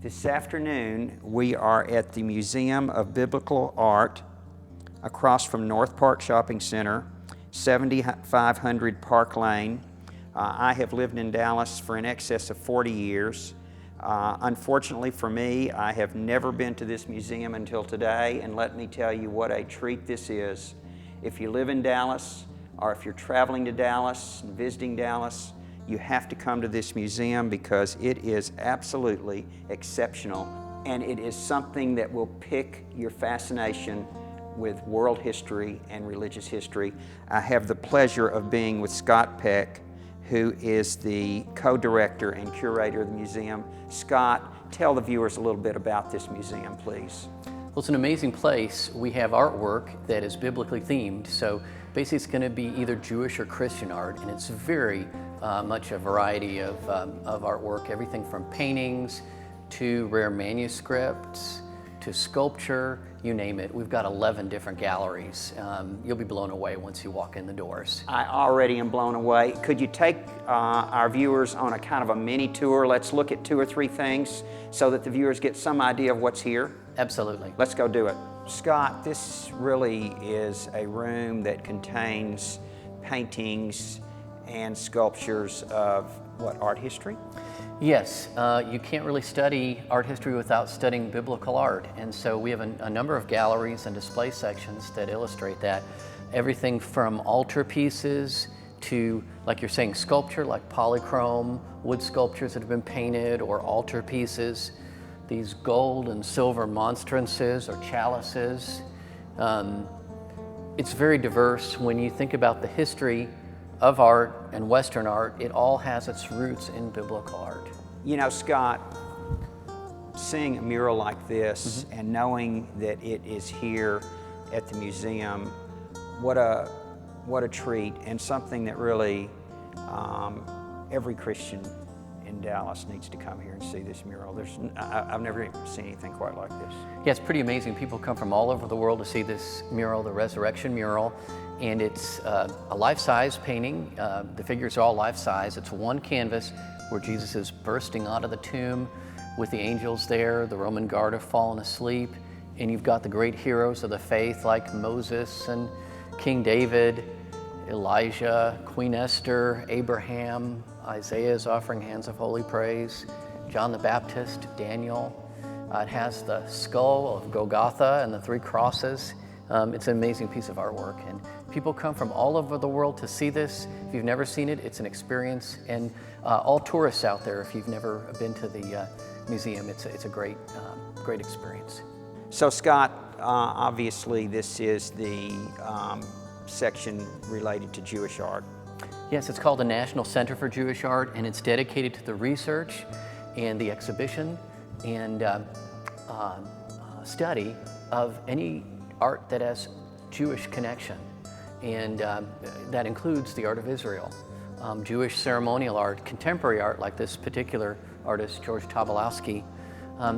This afternoon, we are at the Museum of Biblical Art across from North Park Shopping Center, 7500 Park Lane. I have lived in Dallas for in excess of 40 years. Unfortunately for me, I have never been to this museum until today, and let me tell you what a treat this is. If you live in Dallas, or if you're traveling to Dallas and visiting Dallas, you have to come to this museum because it is absolutely exceptional, and it is something that will pick your fascination with world history and religious history. I have the pleasure of being with Scott Peck, who is the co-director and curator of the museum. Scott, tell the viewers a little bit about this museum, please. Well, it's an amazing place. We have artwork that is biblically themed, so basically it's going to be either Jewish or Christian art, and it's very much a variety of artwork, everything from paintings to rare manuscripts to sculpture, you name it. We've got 11 different galleries. You'll be blown away once you walk in the doors. I already am blown away. Could you take our viewers on a kind of a mini tour? Let's look at 2 or 3 things so that the viewers get some idea of what's here. Absolutely. Let's go do it. Scott, this really is a room that contains paintings and sculptures of what, art history? Yes, you can't really study art history without studying biblical art, and so we have a number of galleries and display sections that illustrate that. Everything from altar pieces to, like you're saying, sculpture, like polychrome, wood sculptures that have been painted, or altar pieces, these gold and silver monstrances or chalices. It's very diverse. When you think about the history of art and Western art, it all has its roots in biblical art. You know, Scott, seeing a mural like this and knowing that it is here at the museum, what a treat, and something that really every Christian in Dallas needs to come here and see this mural. I've never seen anything quite like this. Yeah, it's pretty amazing. People come from all over the world to see this mural, the Resurrection mural, and it's a life-size painting. The figures are all life-size. It's one canvas where Jesus is bursting out of the tomb with the angels there. The Roman guard have fallen asleep, and you've got the great heroes of the faith like Moses and King David, Elijah, Queen Esther, Abraham. Isaiah is offering hands of holy praise, John the Baptist, Daniel. It has the skull of Golgotha and the 3 crosses. It's an amazing piece of artwork, and people come from all over the world to see this. If you've never seen it, it's an experience, and all tourists out there, if you've never been to the museum, it's a great experience. So Scott, obviously this is the section related to Jewish art. Yes, it's called the National Center for Jewish Art, and it's dedicated to the research and the exhibition and study of any art that has Jewish connection, and that includes the art of Israel. Jewish ceremonial art, contemporary art like this particular artist, George Tobolowsky.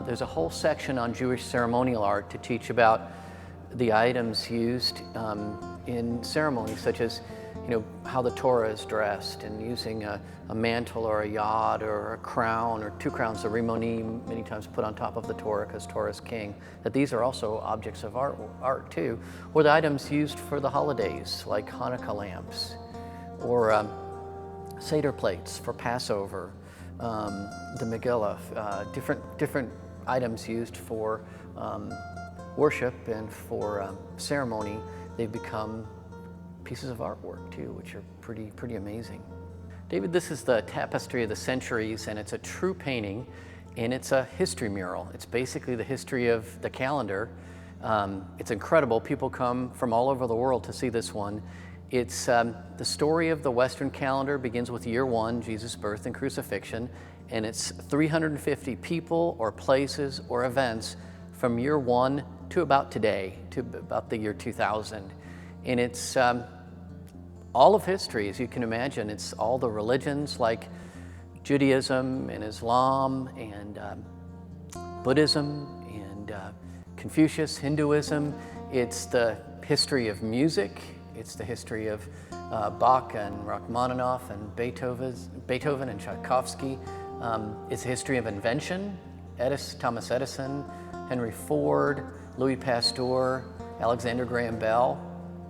There's a whole section on Jewish ceremonial art to teach about the items used in ceremonies, such as how the Torah is dressed, and using a mantle or a yod or a crown or 2 crowns, the rimonim, many times put on top of the Torah because Torah is king, that these are also objects of art too. Or the items used for the holidays, like Hanukkah lamps, or Seder plates for Passover, the Megillah, different items used for worship and for ceremony. They've become pieces of artwork too, which are pretty amazing. David, this is the Tapestry of the Centuries, and it's a true painting, and it's a history mural. It's basically the history of the calendar. It's incredible. People come from all over the world to see this one. It's the story of the Western calendar begins with year 1, Jesus' birth and crucifixion, and it's 350 people or places or events from year 1 to about today, to about the year 2000. And it's all of history, as you can imagine. It's all the religions like Judaism and Islam and Buddhism and Confucius, Hinduism. It's the history of music. It's the history of Bach and Rachmaninoff and Beethoven and Tchaikovsky. It's a history of invention, Thomas Edison, Henry Ford, Louis Pasteur, Alexander Graham Bell.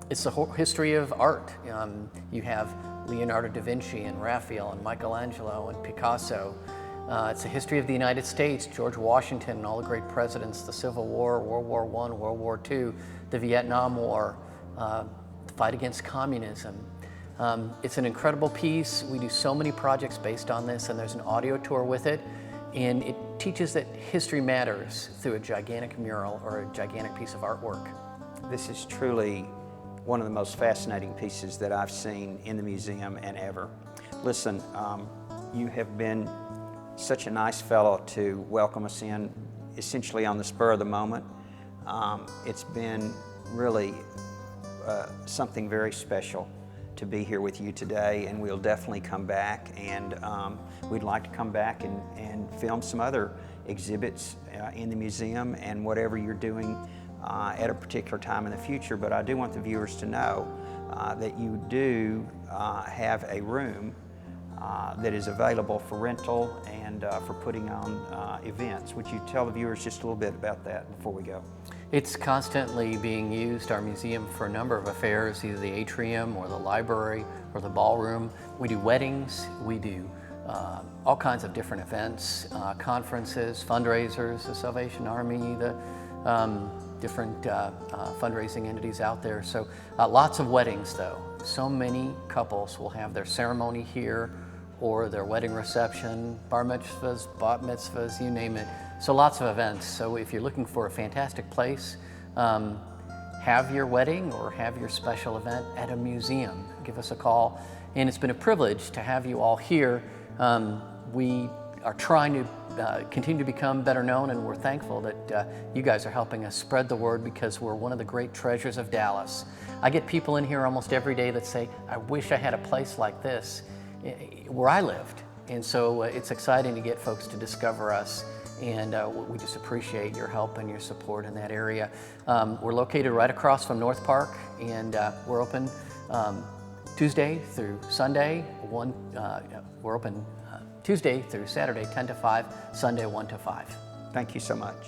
It's the whole history of art. You have Leonardo da Vinci and Raphael and Michelangelo and Picasso. It's the history of the United States, George Washington and all the great presidents, the Civil War, World War I, World War II, the Vietnam War, the fight against communism. It's an incredible piece. We do so many projects based on this, and there's an audio tour with it. And it teaches that history matters through a gigantic mural or a gigantic piece of artwork. This is truly one of the most fascinating pieces that I've seen in the museum and ever. Listen, you have been such a nice fellow to welcome us in essentially on the spur of the moment. It's been really something very special to be here with you today, and we'll definitely come back, and we'd like to come back and film some other exhibits in the museum and whatever you're doing at a particular time in the future. But I do want the viewers to know that you do have a room that is available for rental and for putting on events. Would you tell the viewers just a little bit about that before we go? It's constantly being used, our museum, for a number of affairs, either the atrium or the library or the ballroom. We do weddings, we do all kinds of different events, conferences, fundraisers, the Salvation Army, the different fundraising entities out there. So lots of weddings though. So many couples will have their ceremony here or their wedding reception, bar mitzvahs, bat mitzvahs, you name it. So lots of events. So if you're looking for a fantastic place, have your wedding or have your special event at a museum, give us a call. And it's been a privilege to have you all here. We are trying to continue to become better known, and we're thankful that you guys are helping us spread the word, because we're one of the great treasures of Dallas. I get people in here almost every day that say, I wish I had a place like this where I lived. And so it's exciting to get folks to discover us, and we just appreciate your help and your support in that area. We're located right across from North Park, and we're open Tuesday through Sunday. We're open Tuesday through Saturday, 10 to 5, Sunday, 1 to 5. Thank you so much.